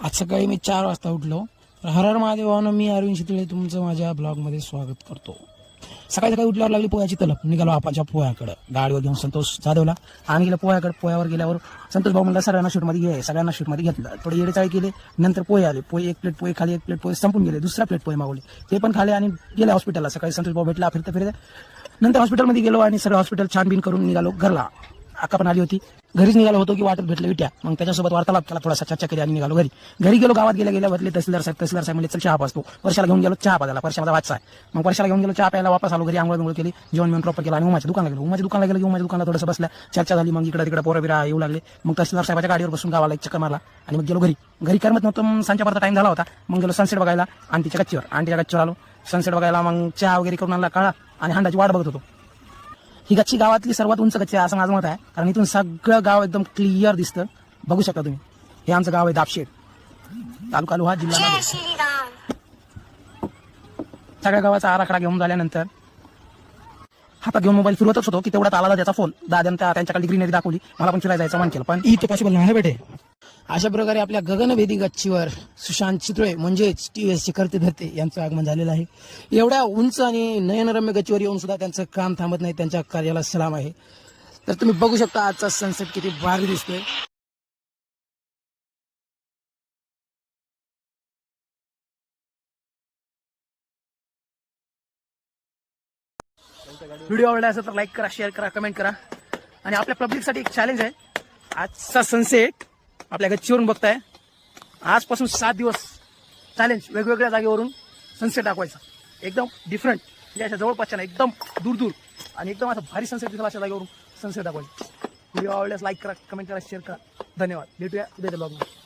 आज सकाळी मी 4 वाजता उठलो. हर हर महादेवानं मी अरविंद शितळे तुमचं माझ्या ब्लॉगमध्ये स्वागत करतो. सकाळी सकाळी उठल्यावर लागली पोह्याची तलप. निघालो आपाच्या पोह्याकडे गाडीवर घेऊन संतोष जाधवला आणि गेलो पोह्याकडे. पोह्यावर गेल्यावर संतोष भाऊ म्हणला सगळ्यांना शूटमध्ये घे. सगळ्यांना शूटमध्ये घेतलं. थोडी येडेचाळी केली. नंतर पोहे आले. पोहे एक प्लेट पोहे खाली, एक प्लेट पोहे संपून गेले. दुसरा प्लेट पोहे मागवले, ते पण खाले आणि गेले हॉस्पिटलला. सकाळी संतोष भाऊ भेटला फिरता फिरता. नंतर हॉस्पिटलमध्ये गेलो आणि सगळं हॉस्पिटल छान बिन करून निघालो घरला. अक्का पण आली होती. घरीच निघालो होतो की वाटत भेटले विट्या. मग त्याच्यासोबत वार्तालाप केला, थोडासा चर्चा केली आणि निघालो घरी. घरी गेलो. गावात गेल्या भरले तहसीलदार साहेब म्हणजे चल चहा पाजतो. वर्षाला घेऊन गेलो चहा पाजायला. वर्षा माझा वाचा आहे. मग वर्षाला घेऊन गेलो चहा प्यायला. वापस आलो घरी. आंघोळ केली, जेवण म्हणून प्रॉपर केला आणि उमाच्या दुकानाला गेलो. उमाच्या दुकानाला थोडंसं बसल्या, चर्चा झाली. मग इकडे तिकडे पोरं बिरा येऊ लागले. मग तहसीलदार साहेबाच्या गाडीवर बसून गावाला एक चक्कर मारला आणि मग गेलो घरी. घरी करमत नव्हतं. मग सांच्यापर्यंत टाइम झाला होता. मग गेलो सनसेट बघायला आंटीच्या गच्चीवर आलो. सनसेट बघायला मग चहा वगैरे करून आणला काळा आणि हांडाची वाट बघत होतो. ही गच्ची गावातली सर्वात उंच गच्ची आहे असं माझं मत आहे. कारण इथून सगळं गाव एकदम क्लिअर दिसतं. बघू शकता तुम्ही. हे आमचं गाव आहे दापशेड, तालुका लोहा, जिल्हा नांदेड. सगळ्या गावाचा आराखडा घेऊन झाल्यानंतर हातात घेऊन मोबाईल फिरवतच होतो की तेवढ्यात आला त्याचा फोन. दाद्यानं त्यांच्याकडे ग्रीनरी दाखवली. मला पण फिरायला जायचं मन केलं, पण इथे पॉसिबल नाही भेटे. अशा प्रकारे आपल्या गगनभेदी गच्चीवर सुशांत चितळे म्हणजेच टीव्हीएसचे करते धरते यांचं आगमन झालेलं आहे. एवढ्या उंच आणि नयनरम्य गच्चीवर येऊन सुद्धा त्यांचं काम थांबत नाही. त्यांच्या कार्याला सलाम आहे. तर तुम्ही बघू शकता आजचा सनसेट किती भारी दिसतोय. व्हिडिओ आवडला असेल तर लाईक करा, शेअर करा, कमेंट करा. आणि आपल्या पब्लिकसाठी एक चॅलेंज आहे. आजचा सनसेट आपल्या गच्चीवरून बघताय. आजपासून 7 दिवस चॅलेंज. वेगवेगळ्या जागेवरून सनसेट दाखवायचा. एकदम डिफरंट, म्हणजे अशा जवळपासच्या ना, एकदम दूर आणि एकदम असं भारी सनसेट दिसला अशा जागेवरून सनसेट दाखवायचा. व्हिडिओ आवडल्यास लाईक करा, कमेंट करा, शेअर करा. धन्यवाद. भेटूया उद्याच्या ब्लॉगमध्ये.